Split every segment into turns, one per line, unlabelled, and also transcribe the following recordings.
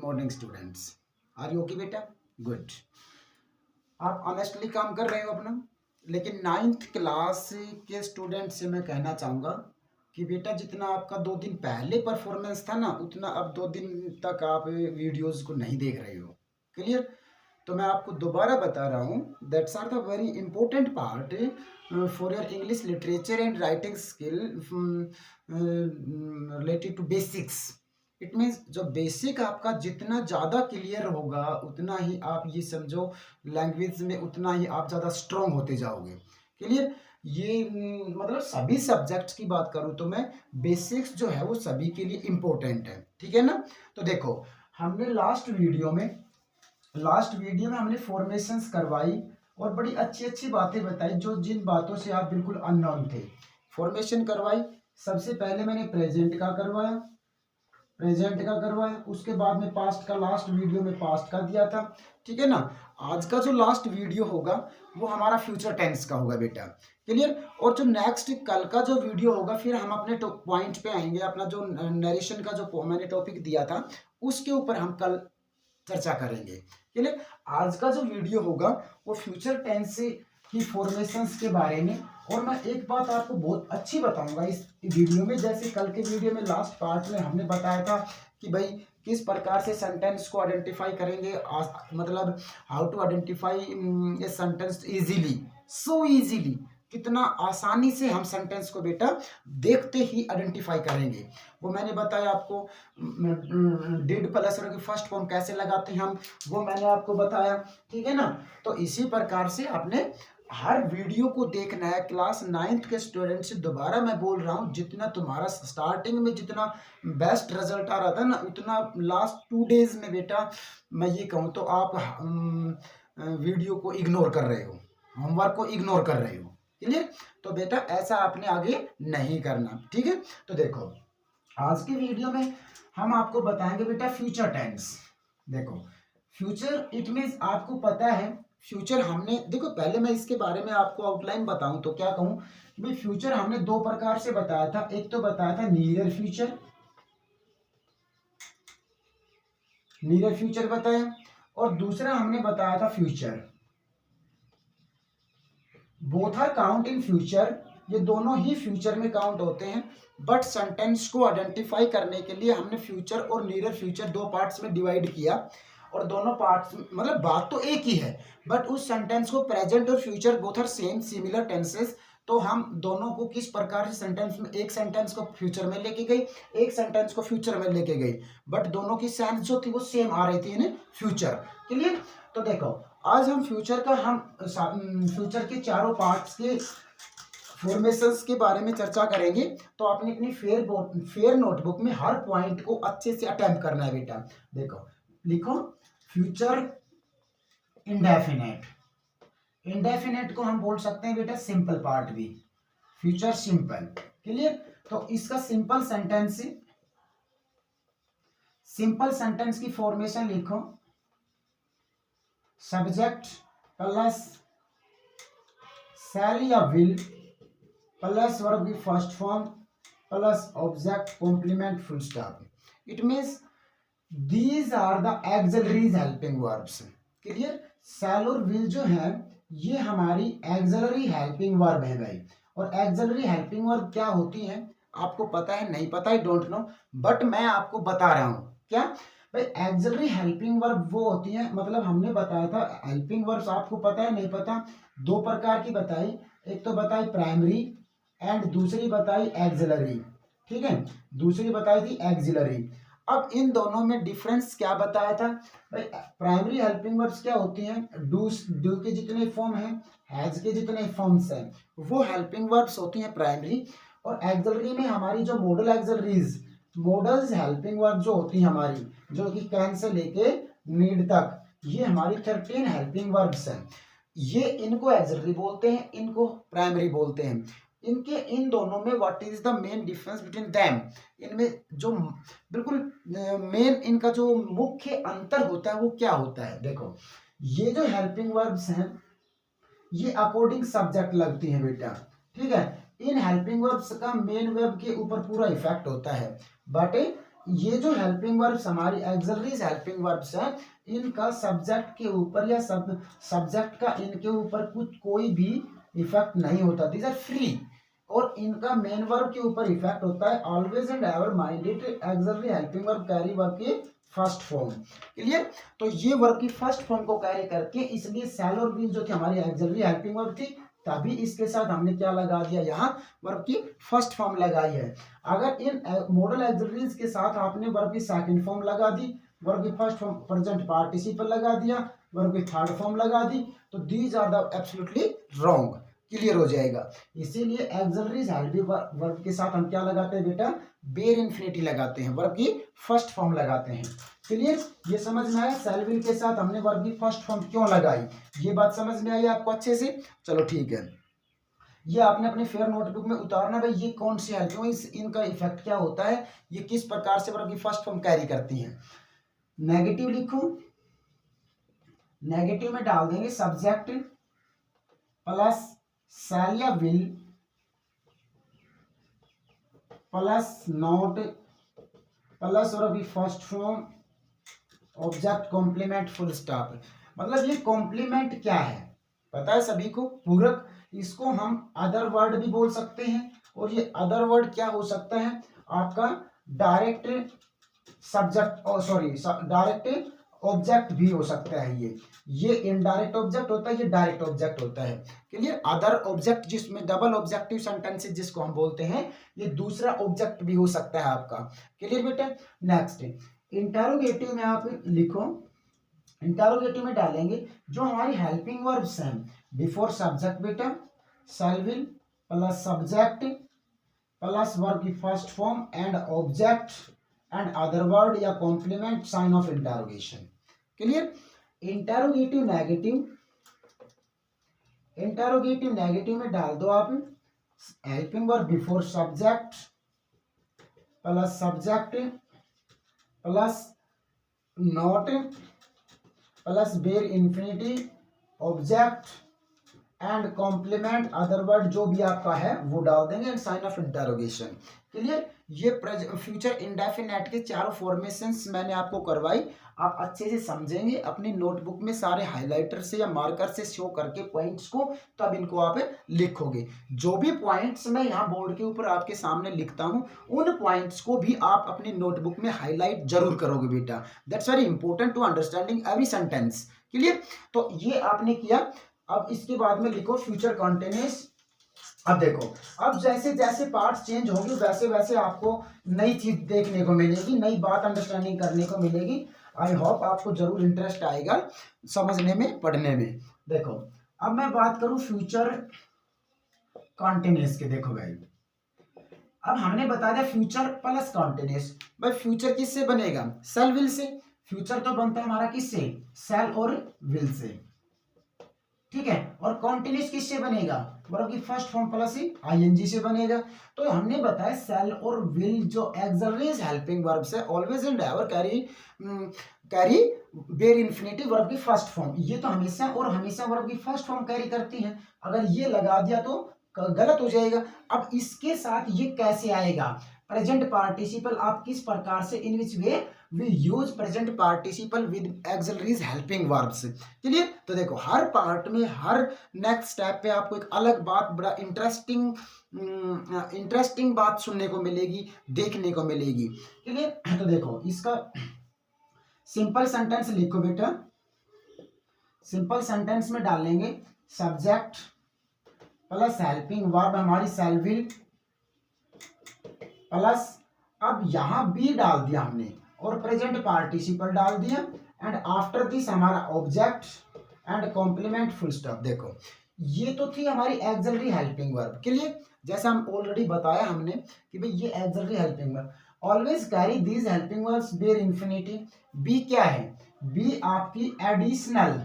Morning students. Are you okay बेटा? Good. आप honestly काम कर रहे हो अपना, लेकिन नाइन्थ क्लास के स्टूडेंट से मैं कहना चाहूँगा कि बेटा जितना आपका 2 दिन पहले परफॉर्मेंस था ना, उतना अब 2 दिन तक आप वीडियोस को नहीं देख रहे हो। क्लियर? तो मैं आपको दोबारा बता रहा हूँ, that's are the very important part for your English literature and writing skill related to basics. It means जो बेसिक आपका जितना ज़्यादा क्लियर होगा, उतना ही आप ये समझो लैंग्वेज में उतना ही आप ज़्यादा स्ट्रॉन्ग होते जाओगे। क्लियर? ये मतलब सभी सब्जेक्ट्स की बात करूँ तो मैं बेसिक्स जो है वो सभी के लिए इम्पोर्टेंट है। ठीक है ना? तो देखो, हमने लास्ट वीडियो में हमने फॉर्मेशंस करवाई और बड़ी अच्छी अच्छी बातें बताई, जो जिन बातों से आप बिल्कुल अननोन थे। फॉर्मेशन करवाई, सबसे पहले मैंने प्रेजेंट का करवाया, उसके बाद में पास्ट का, लास्ट वीडियो में पास्ट का दिया था। ठीक है ना? आज का जो लास्ट वीडियो होगा वो हमारा फ्यूचर टेंस का होगा बेटा। क्लियर? और जो नेक्स्ट कल का जो वीडियो होगा, फिर हम अपने पॉइंट पे आएंगे। अपना जो नरेशन का जो मैंने टॉपिक दिया था उसके ऊपर हम कल चर्चा करेंगे। क्लियर? आज का जो वीडियो होगा वो फ्यूचर टेंस की फॉर्मेशंस के बारे में। और मैं एक बात आपको बहुत अच्छी बताऊंगा इस वीडियो में। जैसे कल के वीडियो में लास्ट पार्ट में हमने बताया था कि भाई किस प्रकार से सेंटेंस को आइडेंटिफाई करेंगे, मतलब how to identify a sentence easily, so easily, कितना आसानी से हम सेंटेंस को बेटा देखते ही आइडेंटिफाई करेंगे। वो मैंने बताया आपको। डिड प्लस की फर्स्ट फॉर्म कैसे लगाते हैं हम, वो मैंने आपको बताया। ठीक है ना? तो इसी प्रकार से आपने हर वीडियो को देखना है। क्लास 9th के स्टूडेंट से दोबारा मैं बोल रहा हूँ, जितना तुम्हारा स्टार्टिंग में जितना बेस्ट रिजल्ट आ रहा था ना, उतना लास्ट 2 डेज में बेटा मैं ये कहूँ तो आप वीडियो को इग्नोर कर रहे हो, होमवर्क को इग्नोर कर रहे हो। क्लियर? तो बेटा ऐसा आपने आगे नहीं करना। ठीक है? तो देखो, आज की वीडियो में हम आपको बताएंगे बेटा फ्यूचर टेंस। देखो, फ्यूचर इट मीन्स आपको पता है फ्यूचर हमने, देखो पहले मैं इसके बारे में आपको आउटलाइन बताऊं तो क्या कहूं कि भाई फ्यूचर हमने 2 प्रकार से बताया था। एक तो बताया था नियर फ्यूचर बताया, और दूसरा हमने बताया था future. Both are count in future, ये दोनों ही फ्यूचर में काउंट होते हैं। बट सेंटेंस को आइडेंटिफाई करने के लिए हमने फ्यूचर और नियर फ्यूचर 2 पार्ट्स में डिवाइड किया। और दोनों पार्ट्स मतलब बात तो एक ही है, बट उस सेंटेंस को प्रेजेंट और future both are same similar tenses. तो हम दोनों को किस प्रकार से सेंटेंस में, एक सेंटेंस को फ्यूचर में लेके गई, एक सेंटेंस को फ्यूचर में लेके गई, बट दोनों की सेंस जो थी वो सेम आ रही थी इन फ्यूचर। क्लियर? तो देखो, आज हम फ्यूचर के चारों पार्ट्स के फॉर्मेशंस के बारे में चर्चा करेंगे। तो आपने अपनी फेयर नोटबुक में हर पॉइंट को अच्छे से अटेम्प्ट करना है बेटा। देखो, लिखो फ्यूचर इंडेफिनेट। इंडेफिनेट को हम बोल सकते हैं बेटा सिंपल पार्ट भी, फ्यूचर सिंपल। क्लियर? तो इसका सिंपल सेंटेंस की फॉर्मेशन लिखो, सब्जेक्ट प्लस शैल या विल प्लस वर्ब की first form plus object complement full stop. It means these are the auxiliaries helping verbs. Clear? Shall और will जो है ये हमारी एक्सिलरी हेल्पिंग वर्ब है भाई। और एक्सिलरी हेल्पिंग वर्ब क्या होती है आपको पता है, नहीं पता, आई डोंट नो, बट मैं आपको बता रहा हूं। क्या भाई? एक्सिलरी हेल्पिंग वर्ब वो होती है, मतलब हमने बताया था हेल्पिंग वर्ब्स आपको पता है, नहीं पता, 2 प्रकार की बताई। एक तो बताई प्राइमरी एंड दूसरी बताई एक्सिलरी। ठीक है? दूसरी बताई थी एक्सिलरी। अब इन दोनों में डिफरेंस क्या बताया था भाई? प्राइमरी हेल्पिंग वर्ब्स क्या होती हैं? डू के जितने फॉर्म हैं, हैज के जितने फॉर्म्स हैं, वो हेल्पिंग वर्ब्स होती हैं प्राइमरी। और एक्सिलरी में हमारी जो मॉडल्स हेल्पिंग वर्ब जो होती है हमारी, जो कि कैन से लेके नीड तक, ये हमारी 13 हेल्पिंग वर्ब्स हैं। ये इनको एक्सिलरी बोलते हैं, इनको प्राइमरी बोलते हैं। इनके इन दोनों में what is the main difference between them? इनमें जो बिल्कुल मेन इनका जो मुख्य अंतर होता है वो क्या होता है? देखो, ये जो हेल्पिंग वर्ब्स हैं ये अकॉर्डिंग सब्जेक्ट लगती हैं बेटा। ठीक है? इन हेल्पिंग वर्ब्स का मेन वर्ब के ऊपर पूरा इफेक्ट होता है, बट ये जो हेल्पिंग वर्ब्स हमारी एक्सिलरीज हेल्पिंग वर्ब्स हैं, इनका सब्जेक्ट के ऊपर या सब्जेक्ट का इनके ऊपर कुछ कोई भी इफेक्ट नहीं होता, दीज आर फ्री। और इनका मेन वर्ब के ऊपर इफेक्ट होता है always and ever minded axillary helping verb carry verb की फर्स्ट फॉर्म। क्लियर? तो ये वर्ब की फर्स्ट फॉर्म को कैरी करके, इसलिए शैल और विल जो थी हमारी एक्सिलरी हेल्पिंग वर्ब थी, तभी इसके साथ हमने क्या लगा दिया, यहाँ वर्ब की फर्स्ट फॉर्म लगाई है। अगर इन मॉडल एक्सिलरीज के साथ आपने वर्ब की सेकंड फॉर्म लगा दी, वर्ब की फर्स्ट फॉर्म प्रेजेंट पार्टिसिपल लगा दिया, वर्ब की थर्ड फॉर्म लगा दी, तो these are the absolutely wrong. Clear हो जाएगा। इसीलिए एक्सिलरीज हेल्पिंग वर्ब के साथ हम क्या लगाते हैं बेटा, बेयर इन्फिनिटी लगाते हैं, वर्ब की फर्स्ट फॉर्म लगाते हैं। क्लियर? ये समझ में आया शैल विल के साथ हमने वर्ब की फर्स्ट फॉर्म क्यों लगाई, ये बात समझ में आई आपको अच्छे से? चलो ठीक है, ये आपने अपने फेयर नोटबुक में उतारना भाई, ये कौन सी हेल्पिंग, इनका इफेक्ट क्या होता है, ये किस प्रकार से वर्ब की फर्स्ट फॉर्म कैरी करती हैं। नेगेटिव लिखो, नेगेटिव में डाल देंगे सब्जेक्ट प्लस शैल या will plus not plus verb की first form object complement full stop. मतलब ये कॉम्प्लीमेंट क्या है पता है सभी को, पूरक। इसको हम अदर वर्ड भी बोल सकते हैं, और ये अदर वर्ड क्या हो सकता है आपका, direct subject, sorry direct object भी हो सकता है। ये इनडायरेक्ट ऑब्जेक्ट होता है, ये डायरेक्ट ऑब्जेक्ट होता है। क्लियर? अदर ऑब्जेक्ट जिसमें डबल ऑब्जेक्टिव सेंटेंसेस जिसको हम बोलते हैं, ये दूसरा ऑब्जेक्ट भी हो सकता है आपका। क्लियर बेटा? नेक्स्ट इंटरोगेटिव में आप लिखो, इंटरोगेटिव में डालेंगे जो हमारी हेल्पिंग वर्ब्स हैं बिफोर सब्जेक्ट बेटा, shall will plus subject plus verb की first form and object and other word या complement sign of interrogation. Clear? Interrogative negative, interrogative negative में डाल दो आप helping verb before subject plus subject plus not plus bare infinity object and complement other word जो भी आपका है वो डाल देंगे and sign of interrogation. Clear? ये फ्यूचर इंडेफिनेट के चारों फॉर्मेशंस मैंने आपको करवाई, आप अच्छे से समझेंगे अपनी नोटबुक में सारे हाइलाइटर से या मार्कर से शो करके पॉइंट्स को, तब इनको आप लिखोगे। जो भी पॉइंट्स मैं यहाँ बोर्ड के ऊपर आपके सामने लिखता हूँ, उन पॉइंट्स को भी आप अपनी नोटबुक में हाईलाइट जरूर करोगे बेटा, that's very important to understanding every sentence. Clear? तो ये आपने किया। अब इसके बाद में लिखो फ्यूचर कॉन्टिन्यूअस। अब देखो, अब जैसे जैसे पार्ट्स चेंज होंगे वैसे वैसे आपको नई चीज देखने को मिलेगी, नई बात अंडरस्टैंडिंग करने को मिलेगी। आई होप आपको जरूर इंटरेस्ट आएगा समझने में, पढ़ने में। देखो अब मैं बात करूं फ्यूचर कॉन्टिन्यूअस के। देखो भाई, अब हमने बता दिया फ्यूचर प्लस कॉन्टिन्यूअस। भाई फ्यूचर किससे बनेगा, शैल विल से। फ्यूचर तो बनता है हमारा किससे, शैल और विल से। ठीक है? और कॉन्टिन्यूअस किससे बनेगा, वर्ब की फर्स्ट फॉर्म प्लस आईएनजी से बनेगा। तो हमने बताया शैल और विल जो एक्सिलरीज हेल्पिंग वर्ब्स है, always and ever carry bare infinity verb की फर्स्ट फॉर्म। ये तो हमेशा और हमेशा वर्ब की फर्स्ट फॉर्म कैरी करती है। अगर ये लगा दिया तो गलत हो जाएगा। अब इसके साथ ये कैसे आएगा, प्रेजेंट पार्टिसिपल आप किस प्रकार से, in which way we use present participle with auxiliaries helping verbs. चलिए, तो देखो हर पार्ट में, हर नेक्स्ट स्टेप पे आपको एक अलग बात, बड़ा इंटरेस्टिंग बात सुनने को मिलेगी, देखने को मिलेगी। चलिए, तो देखो इसका सिंपल सेंटेंस लिखो बेटा। सिंपल सेंटेंस में डालेंगे सब्जेक्ट प्लस हेल्पिंग वर्ब हमारी शैल विल प्लस, अब यहां बी डाल दिया हमने और प्रेजेंट पार्टिसिपल डाल दिया एंड आफ्टर दिस हमारा object and complement full stop. देखो ये तो थी हमारी एक्सिलरी हेल्पिंग वर्ब के लिए, जैसा हम ऑलरेडी बताया हमने कि भाई ये auxiliary helping verb always carry these helping verbs bare infinity. Be क्या है, बी आपकी एडिशनल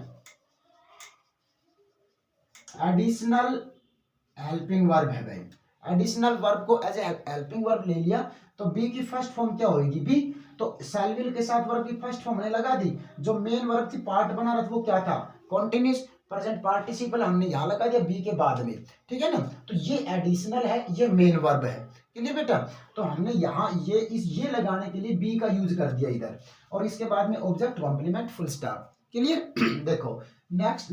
हेल्पिंग वर्ब है भाई। एडिशनल वर्ब को एज ए हेल्पिंग वर्ब ले लिया तो बी की फर्स्ट फॉर्म क्या होगी, बी। तो शैल विल के साथ वर्ब की फर्स्ट फॉर्म हमने लगा दी। जो मेन वर्ब थी, पार्ट बना रहा था, वो क्या था, कॉन्टिन्यूअस। प्रेजेंट पार्टिसिपल हमने यहां लगा दिया बी के बाद में। ठीक है ना? तो ये एडिशनल है, ये मेन वर्ब है। क्लियर बेटा। तो हमने यहाँ ये लगाने के लिए बी का यूज कर दिया इधर, और इसके बाद में object complement full stop. Clear. देखो नेक्स्ट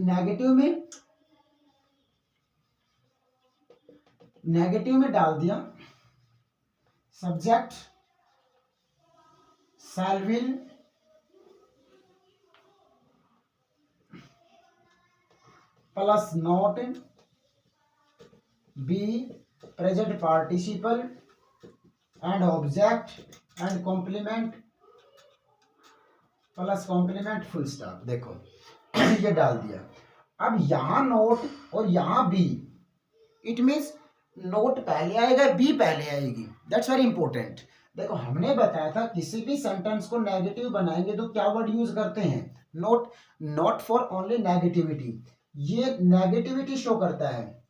नेगेटिव में डाल दिया subject shall will plus not be present participle and object and complement plus complement full stop. देखो ये डाल दिया। अब यहां नोट और यहां बी, इट मीन्स नोट पहले आएगा बी पहले आएगी, दैट्स वेरी इंपॉर्टेंट। देखो हमने बताया था किसी भी सेंटेंस को नेगेटिव बनाएंगे तो क्या वर्ड यूज करते हैं, note. Not for only negativity, ये नेगेटिविटी शो करता है।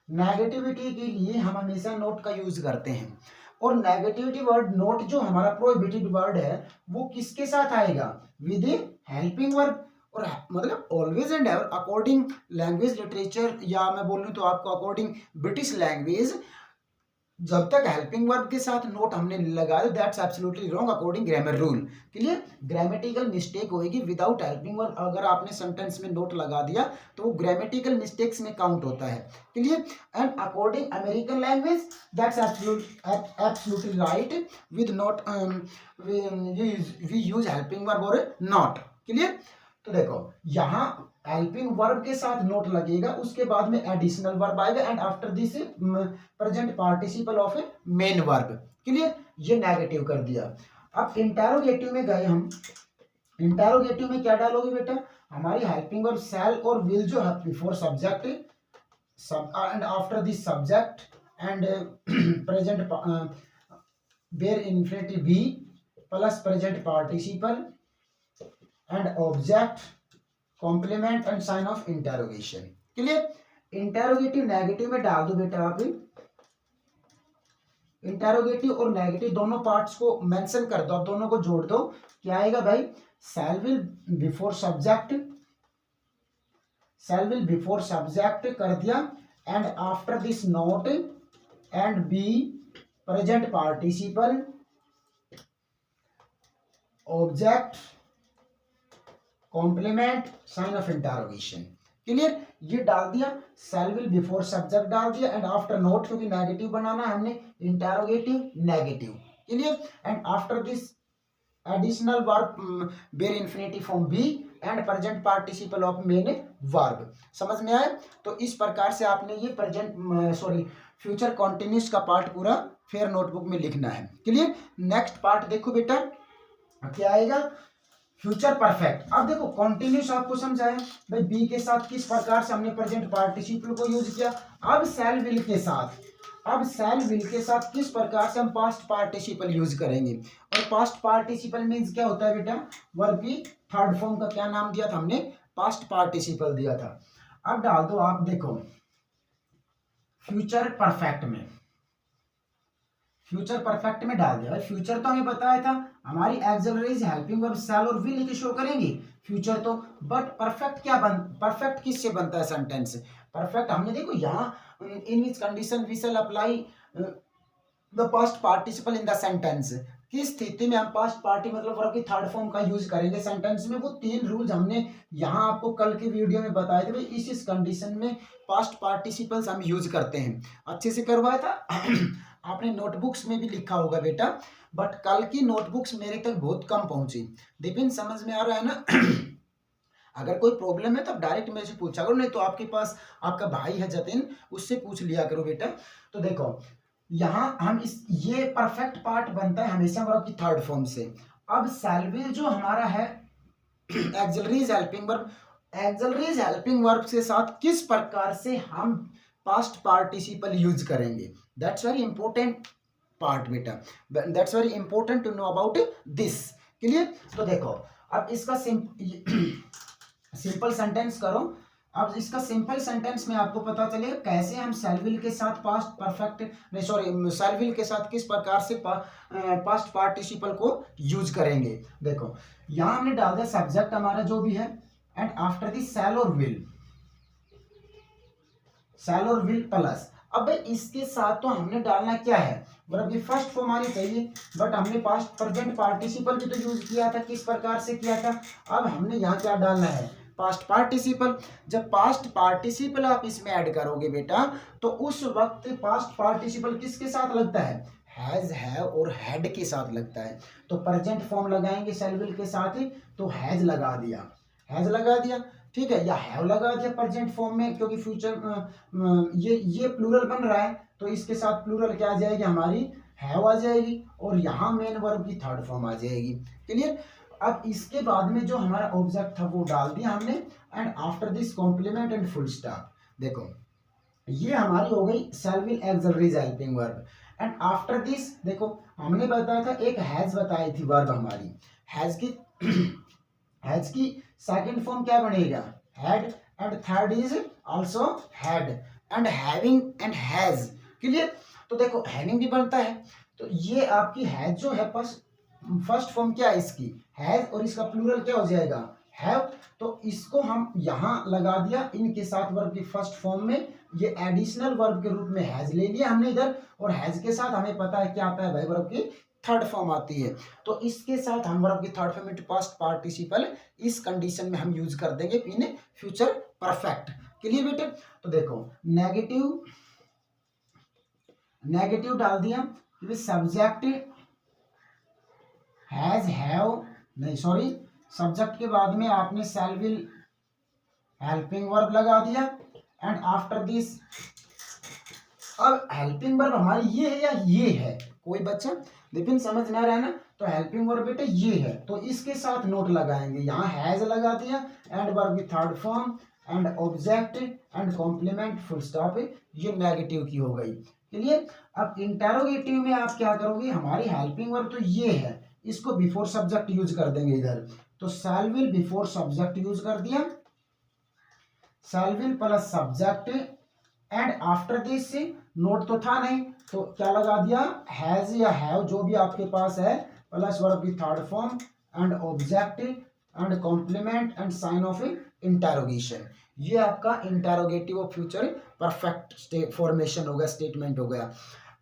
नेगेटिविटी के लिए हम हमेशा नोट का यूज करते हैं। और नेगेटिविटी वर्ड नोट जो हमारा प्रोहिबिटेड वर्ड है वो किसके साथ आएगा, विद हेल्पिंग वर्ब। और मतलब always and ever according language literature, या मैं बोल लूँ तो आपको अकॉर्डिंग ब्रिटिश लैंग्वेज, जब तक हेल्पिंग वर्ब के साथ नोट हमने लगा दिया that's absolutely wrong according grammar rule. Clear. Grammatical mistake होगी विदाउट हेल्पिंग वर्ब। अगर आपने सेंटेंस में नोट लगा दिया तो वो ग्रामेटिकल मिस्टेक्स में काउंट होता है। Clear. And according American language that's absolutely right, with not we use helping verb और नॉट। क्लियर। तो देखो यहाँ हेल्पिंग वर्ब के साथ नोट लगेगा, उसके बाद में एडिशनल वर्ब आएगा and after this present participle of A main verb. Clear. ये नेगेटिव कर दिया। अब इंटेरोगेटिव में गए हम। इंटेरोगेटिव में क्या डालोगे बेटा, हमारी हेल्पिंग वर्ब शैल और विल जो है before subject and after this subject and present bare infinitive be plus present participle and object complement and sign of interrogation. Clear. Interrogative negative में डाल दो बेटा आप। इंटेरोगेटिव और नेगेटिव दोनों पार्ट्स को मेंशन कर दो, आप दोनों को जोड़ दो। क्या आएगा भाई, shall will before subject, shall will before subject कर दिया and after this not and be present participle object complement sign of interrogation. Clear. ये डाल दिया, शैल विल बिफोर सब्जेक्ट डाल दिया एंड आफ्टर नोट, क्योंकि नेगेटिव बनाना है हमने, interrogative negative. Clear. And after this additional verb bare infinity form be and present participle of main verb. समझ में आया। तो इस प्रकार से आपने ये फ्यूचर कॉन्टिन्यूस का पार्ट पूरा फेयर नोटबुक में लिखना है। क्लियर। नेक्स्ट पार्ट देखो बेटा क्या आएगा, फ्यूचर परफेक्ट। अब देखो कॉन्टिन्यूस आपको समझाया भाई बी के साथ किस प्रकार से हमने प्रेजेंट पार्टिसिपल को यूज किया। अब शैल विल के साथ किस प्रकार से हम पास्ट पार्टिसिपल यूज करेंगे। और पास्ट पार्टिसिपल मींस क्या होता है बेटा, वर्ब की थर्ड फॉर्म का क्या नाम दिया था हमने, पास्ट पार्टिसिपल दिया था। अब डाल दो आप, देखो फ्यूचर परफेक्ट में डाल दिया। फ्यूचर तो हमें बताया था हमारी एक्सिलरीज हेल्पिंग वर्ब शैल और विल शो करेंगी फ्यूचर तो, बट परफेक्ट किससे बनता है सेंटेंस। परफेक्ट हमने देखो यहाँ in which condition we shall apply the past participle in the sentence, किस स्थिति में हम पास्ट पार्टी मतलब वर्ब की थर्ड फॉर्म का यूज करेंगे सेंटेंस में। वो 3 रूल्स हमने यहाँ आपको कल के वीडियो में बताए थे भाई, इस कंडीशन में पास्ट पार्टिसिपल्स हम यूज करते हैं। अच्छे से करवाया था आपने नोटबुक्स में भी लिखा होगा बेटा, बट कल की नोटबुक्स मेरे तक बहुत कम पहुंची। दीपिन समझ में आ रहा है ना। अगर कोई प्रॉब्लम है तो आप डायरेक्ट मेरे से पूछा करो, नहीं तो आपके पास आपका भाई है जतिन, उससे पूछ लिया करो बेटा। तो देखो यहाँ हम ये परफेक्ट पार्ट बनता है हमेशा वर्ब की थर्ड फॉर्म से। अब शैल विल जो हमारा है एक्सिलरीज हेल्पिंग वर्ब के साथ किस प्रकार से हम पास्ट पार्टिसिपल यूज करेंगे, दैट्स वेरी इंपॉर्टेंट पार्ट बेटा, that's very important to know about this. Clear. तो देखो अब इसका सिंपल सेंटेंस करो। अब इसका सिंपल सेंटेंस में आपको पता चलेगा कैसे हम शैल विल के साथ शैल विल के साथ किस प्रकार से पास्ट पार्टिसिपल को यूज करेंगे। देखो यहां हमने डाल दिया सब्जेक्ट हमारा जो भी है एंड आफ्टर दिस शैल और विल प्लस। अब इसके साथ तो हमने डालना क्या है, वर्ब की फर्स्ट फॉर्म आनी चाहिए, बट हमने पास्ट प्रेजेंट पार्टिसिपल भी तो यूज किया था, किस प्रकार से किया था। अब हमने यहाँ क्या डालना है, पास्ट पार्टिसिपल। जब पास्ट पार्टिसिपल आप इसमें ऐड करोगे बेटा, तो उस वक्त पास्ट पार्टिसिपल किसके साथ लगता है, हैज, हैव और हैड के साथ लगता है। तो प्रेजेंट फॉर्म लगाएंगे शैल विल के साथ ही, तो हैज लगा दिया, हैज लगा दिया, ठीक है, या हैव लगा दिया प्रेजेंट फॉर्म में, क्योंकि फ्यूचर ये प्लूरल बन रहा है, तो इसके साथ प्लूरल क्या आ जाएगी हमारी, हैव आ जाएगी, और यहाँ मेन वर्ब की थर्ड फॉर्म आ जाएगी। क्लियर। अब इसके बाद में जो हमारा ऑब्जेक्ट था वो डाल दिया हमने, and after this complement and full stop. देखो ये हमारी हो गई शैल will auxiliary helping verb. And after this देखो हमने बताया था, एक हैज बताई थी वर्ब हमारी, हैज की हैज की सेकंड फॉर्म क्या बनेगा, had, and third is also had, and having and has. Clear. तो देखो हैविंग भी बनता है, तो ये आपकी हैज जो है फर्स्ट फॉर्म क्या है इसकी, हैज, और इसका प्लूरल क्या हो जाएगा, हैव। तो इसको हम यहाँ लगा दिया इनके साथ वर्ब की फर्स्ट फॉर्म में, ये एडिशनल वर्ब के रूप में हैज ले लिया हमने इधर, और हैज के साथ हमें पता है क्या आता है भाई, वर्ब की थर्ड फॉर्म आती है। तो इसके साथ हम वर्ब की थर्ड फॉर्म पास्ट पार्टिसिपल इस कंडीशन में हम यूज कर देंगे इन फ्यूचर परफेक्ट। क्लियर बेटे। तो देखो नेगेटिव, नेगेटिव डाल दिया, सब्जेक्ट हैज, हैव, नहीं सॉरी, सब्जेक्ट के बाद में आपने शैल विल हेल्पिंग वर्ब लगा दिया, एंड आफ्टर दिस, अब हेल्पिंग वर्ब हमारी ये है या ये है, कोई बच्चा विपिन समझ ना रहा है ना, तो हेल्पिंग वर्ब बेटे ये है, तो इसके साथ नोट लगाएंगे, यहाँ हैज लगा दिया, एंड वर्ब की third form, and object, and complement, full stop, ये नेगेटिव की हो गई। क्लियर। अब इंटेरोगेटिव में आप क्या करोगे, हमारी हेल्पिंग वर्ब तो ये है, इसको बिफोर सब्जेक्ट यूज कर देंगे इधर, तो शैल विल बिफोर सब्जेक्ट यूज कर दिया, shall will plus subject, and after this note तो था नहीं, तो क्या लगा दिया, हैज या हैव जो भी आपके पास है, प्लस वर्ब की third form, and object, and complement, and sign of interrogation. ये आपका इंटेरोगेटिव और फ्यूचर परफेक्ट फॉर्मेशन हो गया, स्टेटमेंट हो गया।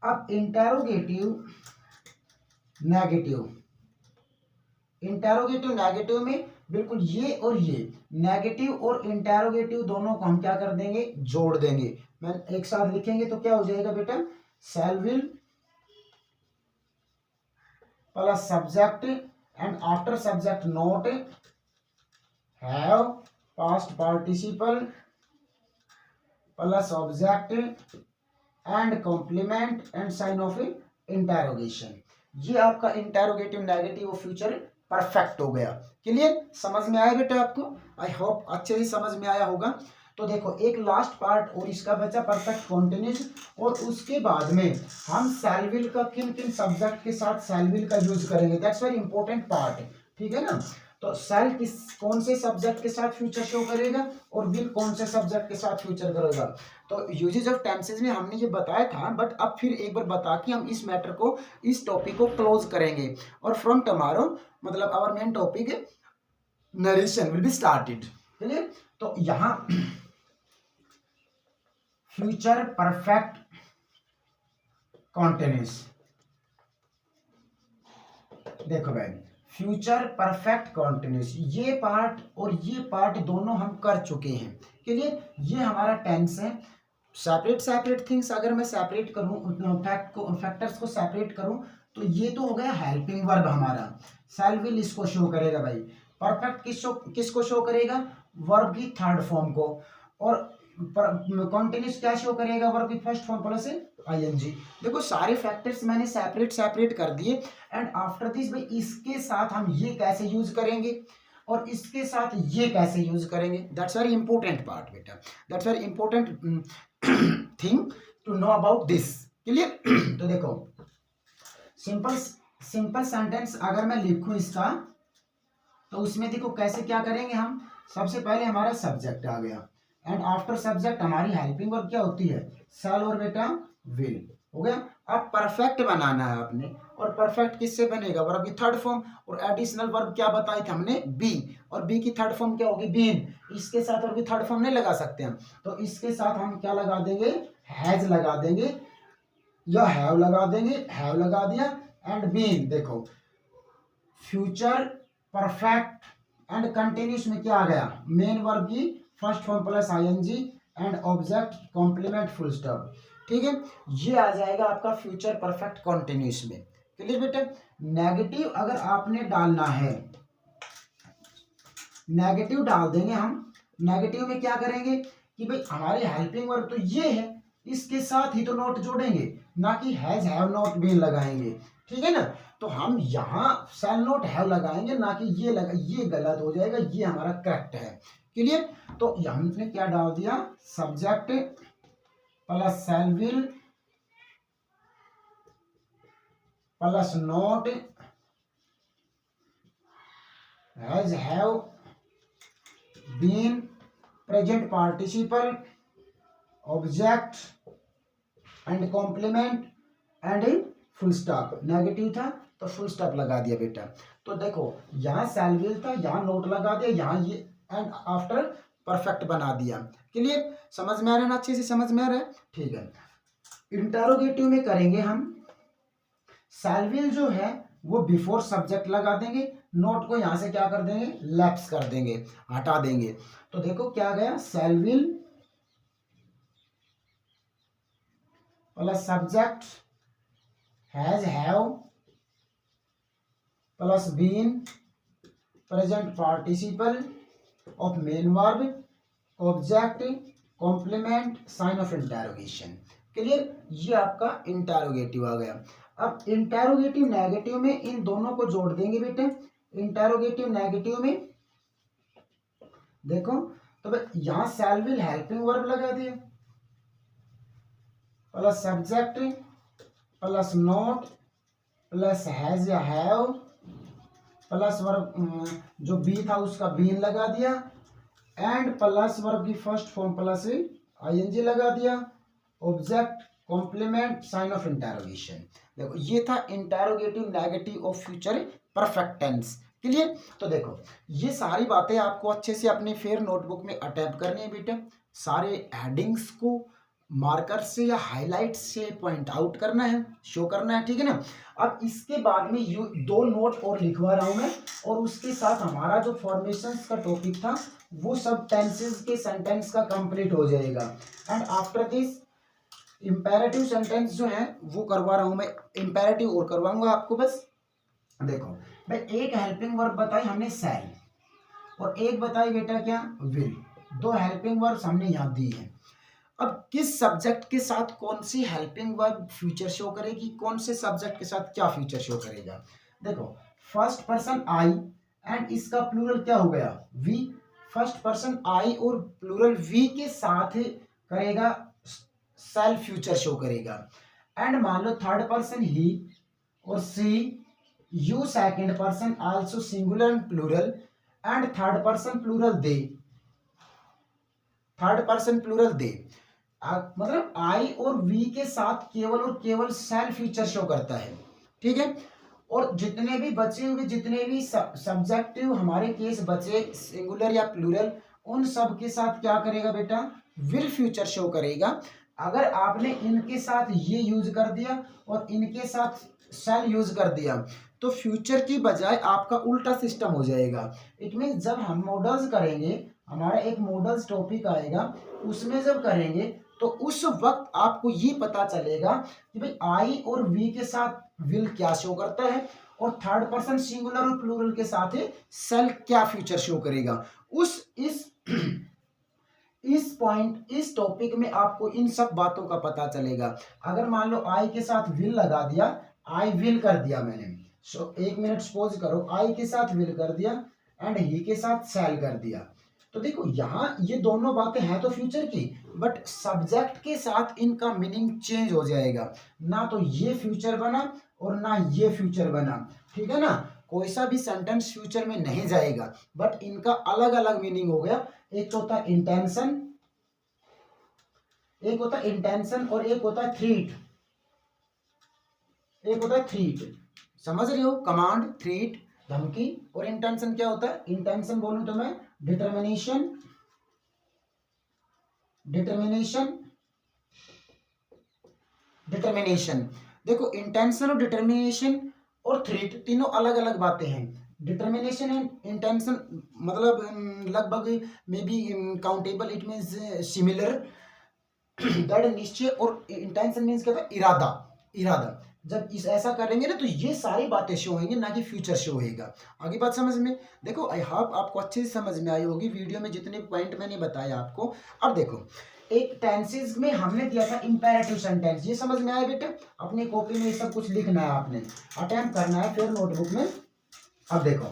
अब इंटेरोगेटिव नेगेटिव, इंटेरोगेटिव नेगेटिव में बिल्कुल ये और ये नेगेटिव और इंटेरोगेटिव दोनों को हम क्या कर देंगे, जोड़ देंगे। मैं एक साथ लिखेंगे तो क्या हो जाएगा बेटा, shall will plus subject, and after subject not, have past participle plus object, and complement, and sign of interrogation. ये आपका इंटेरोगेटिव नेगेटिव और फ्यूचर परफेक्ट हो गया। क्लियर। समझ में आया बेटा आपको, आई होप अच्छे से समझ में आया होगा। तो देखो एक लास्ट पार्ट और इसका बचा परफेक्ट कॉन्टिन्यूस, और उसके बाद में हम शैल विल का किन किन सब्जेक्ट के साथ शैल विल का यूज करेंगे, दैट्स वेरी इंपॉर्टेंट पार्ट, ठीक है ना। तो शैल कौन से सब्जेक्ट के साथ फ्यूचर शो करेगा, और विल कौन से सब्जेक्ट के साथ फ्यूचर करेगा। तो यूजेज ऑफ टेंसेज में हमने ये बताया था, बट अब फिर एक बार बता के हम इस मैटर को, इस टॉपिक को क्लोज करेंगे, और फ्रॉम टुमारो मतलब our main topic narration will be started. Clear. तो यहाँ फ्यूचर परफेक्ट कॉन्टिन्यूस, देखो भाई फ्यूचर परफेक्ट कॉन्टिन्यूस, ये पार्ट और ये पार्ट दोनों हम कर चुके हैं। क्लियर। ये हमारा टेंस है। सेपरेट सेपरेट थिंग्स अगर मैं सेपरेट करूं, फैक्टर्स को सेपरेट करूं, तो ये तो हो गया हेल्पिंग वर्ब हमारा, शैल विल इसको शो करेगा भाई। परफेक्ट किसको शो करेगा, वर्ब की थर्ड फॉर्म को, और कॉन्टिन्यूस क्या शो करेगा, वर्ब की फर्स्ट फॉर्म प्लस आईएनजी। देखो सारे फैक्टर्स मैंने सेपरेट सेपरेट कर दिए, एंड आफ्टर दिस भाई इसके साथ हम ये कैसे यूज करेंगे, और इसके साथ ये कैसे यूज करेंगे, दैट्स वेरी इंपॉर्टेंट पार्ट बेटा, that's very important thing to know about this. Clear. तो देखो सिंपल सेंटेंस अगर मैं लिखूं इसका, तो उसमें देखो कैसे क्या करेंगे हम, सबसे पहले हमारा सब्जेक्ट आ गया, एंड आफ्टर सब्जेक्ट हमारी हेल्पिंग वर्ब क्या होती है, शैल और बेटा विल, हो गया। अब परफेक्ट बनाना है आपने, और परफेक्ट किससे बनेगा, वर्ब की थर्ड फॉर्म, और एडिशनल वर्ब क्या बताई थी हमने, बी, और बी की थर्ड फॉर्म क्या होगी, बीन। इसके साथ वर्ब की थर्ड फॉर्म नहीं लगा सकते हम, तो इसके साथ हम क्या लगा देंगे, हैज लगा देंगे या हैव लगा देंगे, हैव लगा दिया, एंड बीन। देखो फ्यूचर परफेक्ट एंड कंटिन्यूस में क्या आ गया, मेन वर्ब की first form plus ING and object complement full stop. ठीक है, ये आ जाएगा आपका फ्यूचर परफेक्ट कंटिन्यूस में। क्लियर बेटा। नेगेटिव अगर आपने डालना है, नेगेटिव डाल देंगे हम। नेगेटिव में क्या करेंगे कि भाई हमारे हेल्पिंग वर्ब तो ये है, इसके साथ ही तो नोट जोड़ेंगे, ना कि हैज हैव नॉट बीन लगाएंगे। ठीक है ना, तो हम यहाँ शैल नॉट हैव लगाएंगे, ना कि ये गलत हो जाएगा, ये हमारा करेक्ट है। क्लियर। तो हमने क्या डाल दिया, subject plus shall will plus not has have been present participle object and complement and full stop. Negative था तो फुल स्टॉप लगा दिया बेटा। तो देखो यहाँ शैल विल था, यहाँ नोट लगा दिया, यहाँ ये एंड आफ्टर परफेक्ट बना दिया। क्लियर, समझ में आ रहा है ना, अच्छे से समझ में आ रहा है। ठीक है, इंटरोगेटिव में करेंगे हम, शैल विल जो है वो बिफोर सब्जेक्ट लगा देंगे, नोट को यहां से क्या कर देंगे, लैप्स कर देंगे, हटा देंगे। तो देखो क्या गया, shall will plus subject has have plus been present participle of main verb object complement sign of interrogation. Clear, ये आपका इंटरोगेटिव आ गया। अब इंटरोगेटिव नेगेटिव में इन दोनों को जोड़ देंगे बेटे। इंटरोगेटिव नेगेटिव में देखो, तो यहां शैल विल हेल्पिंग वर्ब लगा दिया plus subject plus not plus has या हैव प्लस वर्ब जो बी था उसका बीन लगा दिया, एंड प्लस वर्ब की फर्स्ट फॉर्म प्लस आईएनजी लगा दिया, object complement sign of interrogation. देखो ये था interrogative negative of future perfect tense. Clear. तो देखो ये सारी बातें आपको अच्छे से अपने फेयर नोटबुक में अटैम्प्ट करनी है बेटा। सारे हेडिंग्स को मार्कर से या हाईलाइट से पॉइंट आउट करना है, शो करना है। ठीक है ना। अब इसके बाद में दो नोट और लिखवा रहा हूं मैं, और उसके साथ हमारा जो फॉर्मेशंस का टॉपिक था वो सब टेंसेस के सेंटेंस का कंप्लीट हो जाएगा। And after this imperative sentence जो है वो करवा रहा हूं मैं, इंपेरेटिव और करवाऊंगा आपको। बस देखो भाई, एक हेल्पिंग वर्ब बताई हमने शैल, और एक बताई बेटा क्या, विल। दो हेल्पिंग वर्ब्स हमने यहाँ दी है। अब किस सब्जेक्ट के साथ कौन सी हेल्पिंग वर्ब फ्यूचर शो करेगी, कौन से सब्जेक्ट के साथ क्या फ्यूचर शो करेगा। देखो फर्स्ट पर्सन आई एंड इसका प्लूरल क्या हो गया, वी। फर्स्ट पर्सन आई और प्लूरल वी के साथ करेगा सेल्फ फ्यूचर शो करेगा। एंड मान लो थर्ड पर्सन ही और she, you second person also singular and plural, and third person plural they. Third person plural they, मतलब आई और वी के साथ केवल और केवल सेल्फ फ्यूचर शो करता है। ठीक है। और जितने भी बचे हुए जितने भी सब्जेक्टिव हमारे केस बचे सिंगुलर या प्लूरल, उन सब के साथ क्या करेगा बेटा, विल फ्यूचर शो करेगा। अगर आपने इनके साथ ये यूज कर दिया और इनके साथ शैल यूज कर दिया तो फ्यूचर की बजाय आपका उल्टा सिस्टम हो जाएगा। इट मीन जब हम मॉडल्स करेंगे, हमारा एक मॉडल्स टॉपिक आएगा, उसमें जब करेंगे तो उस वक्त आपको ये पता चलेगा कि भाई आई और वी के साथ विल क्या शो करता है, और थर्ड पर्सन सिंगुलर और प्लूरल के साथ सेल क्या फ्यूचर शो करेगा। इस टॉपिक में आपको इन सब बातों का पता चलेगा। अगर मान लो आई के साथ विल लगा दिया, आई विल कर दिया मैंने, एक मिनट सपोज करो, आई के साथ विल कर दिया एंड ही के साथ सेल कर दिया, तो देखो यहाँ ये दोनों बातें हैं तो फ्यूचर की, बट सब्जेक्ट के साथ इनका मीनिंग चेंज हो जाएगा। ना तो ये फ्यूचर बना और ना ये फ्यूचर बना। ठीक है ना, कोई सा भी सेंटेंस फ्यूचर में नहीं जाएगा, बट इनका अलग अलग मीनिंग हो गया। एक तो होता है इंटेंशन, एक होता है इंटेंशन, और एक होता है थ्रीट। एक होता है थ्रीट, समझ रहे हो, कमांड, थ्रीट धमकी। और इंटेंशन क्या होता है, इंटेंशन बोलूं तो मैं डिटर्मिनेशन, डिटर्मिनेशन। देखो इंटेंशन और डिटर्मिनेशन और थ्रेट तीनों अलग अलग बातें हैं। डिटर्मिनेशन एंड इंटेंशन मतलब लगभग may be countable, it means similar, दृढ़ निश्चय, और इंटेंशन मीन्स क्या था, इरादा। इरादा जब इस ऐसा करेंगे ना तो ये सारी बातें शो होंगी, ना कि फ्यूचर शो होएगा। आगे बात समझ में, देखो आई होप आपको अच्छे से समझ में आई होगी वीडियो में जितने पॉइंट मैंने बताया आपको। अब देखो एक टेंसेस में हमने दिया था इंपेरेटिव सेंटेंस, ये समझ में आया बेटा? अपनी कॉपी में ये सब कुछ लिखना है, आपने अटेम्प्ट करना है फिर नोटबुक में। अब देखो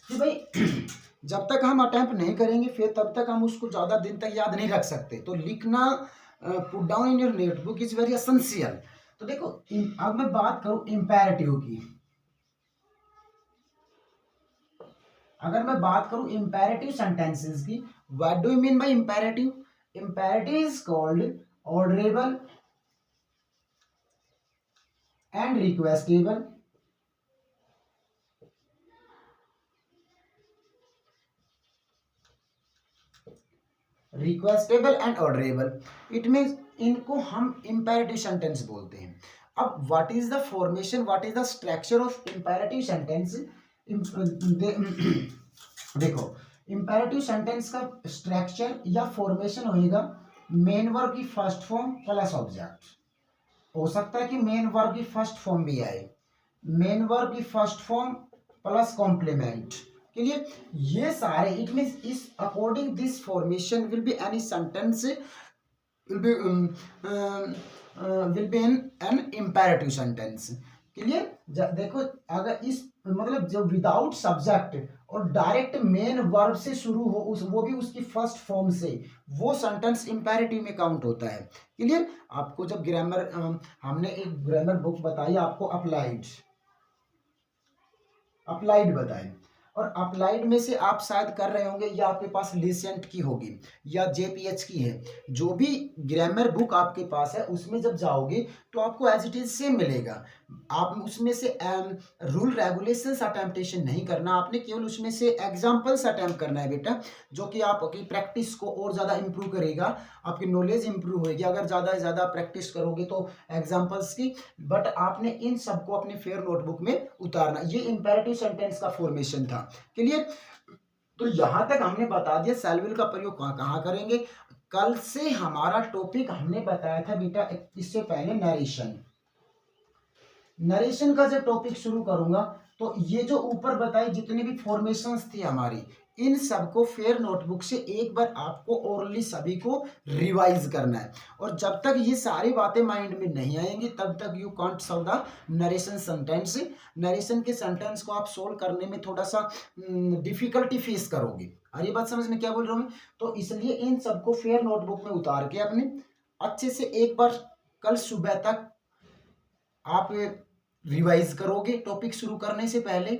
कि भाई जब तक हम अटेम्प्ट नहीं करेंगे फिर तब तक हम उसको ज़्यादा दिन तक याद नहीं रख सकते, तो लिखना put down in your notebook is very essential. तो देखो अब मैं बात करूं इंपेरेटिव की, अगर मैं बात करूं इंपेरेटिव सेंटेंसेस की, what do you mean by imperative? Imperative is called orderable and requestable, requestable and orderable, it means इनको हम इंपेरेटिव सेंटेंस बोलते हैं। अब what is the formation, what is the structure of imperative sentence? देखो imperative sentence का structure या formation होएगा main verb की फर्स्ट फॉर्म प्लस ऑब्जेक्ट। हो सकता है कि मेन वर्ब की फर्स्ट फॉर्म भी आए, मेन वर्ब की फर्स्ट फॉर्म प्लस कॉम्प्लीमेंट के लिए, ये सारे इट मीन्स इस according this formation will be any sentence will be will be an imperative sentence। Clear? देखो अगर इस मतलब जो विदाउट सब्जेक्ट और डायरेक्ट मेन वर्ब से शुरू हो, उस वो भी उसकी फर्स्ट फॉर्म से, वो सेंटेंस इंपेरेटिव में काउंट होता है। क्लियर? आपको जब ग्रामर हमने एक ग्रामर बुक बताई आपको, अप्लाइड अप्लाइड बताए, और अप्लाइड में से आप शायद कर रहे होंगे या आपके पास लिसेंट की होगी या जेपीएच की है, जो भी ग्रामर बुक आपके पास है उसमें जब जाओगे तो आपको एज इट इज सेम मिलेगा। आप उसमें से रूल रेगुलेशंस अटेम्प्टेशन नहीं करना, आपने केवल उसमें से एग्जाम्पल्स अटेम्प्ट करना है बेटा, जो कि आपकी प्रैक्टिस को और ज़्यादा इंप्रूव करेगा, आपकी नॉलेज इंप्रूव होगी अगर ज़्यादा से ज़्यादा प्रैक्टिस करोगे तो एग्जाम्पल्स की। बट आपने इन सबको अपने फेयर नोटबुक में उतारना। ये इंपेरेटिव सेंटेंस का फॉर्मेशन था। क्लियर? तो यहां तक हमने बता दिया शैल विल का प्रयोग कहां कहां करेंगे। कल से हमारा टॉपिक हमने बताया था बेटा, इससे पहले नरेशन, नरेशन का जब टॉपिक शुरू करूंगा तो ये जो ऊपर बताई जितनी भी फॉर्मेशंस थी हमारी, इन सबको फेयर नोटबुक से एक बार आपको ओरली सभी को रिवाइज करना है। और जब तक ये सारी बातें माइंड में नहीं आएंगी तब तक you can't solve the narration sentence. Narration के सेंटेंस को आप सोल्व करने में थोड़ा सा डिफिकल्टी फेस करोगे। और ये बात समझ में क्या बोल रहा हूँ मैं? तो इसलिए इन सबको फेयर नोटबुक में उतार के अपने अच्छे से एक बार कल सुबह तक आप रिवाइज करोगे टॉपिक शुरू करने से पहले।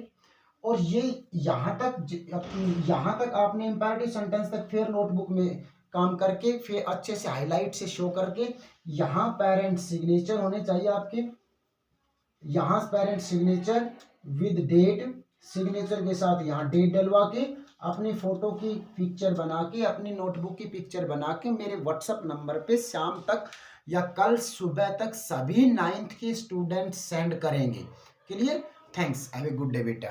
और ये यहाँ तक आपने इंपेरेटिव सेंटेंस तक फिर नोटबुक में काम करके फिर अच्छे से हाईलाइट से शो करके, यहाँ पेरेंट सिग्नेचर होने चाहिए आपके, यहाँ parent signature with date, signature के साथ यहाँ डेट डलवा के अपनी फोटो की पिक्चर बना के, अपनी नोटबुक की पिक्चर बना के मेरे व्हाट्सएप नंबर पे शाम तक या कल सुबह तक सभी 9th के स्टूडेंट सेंड करेंगे। Clear? Thanks, have a good day बेटा।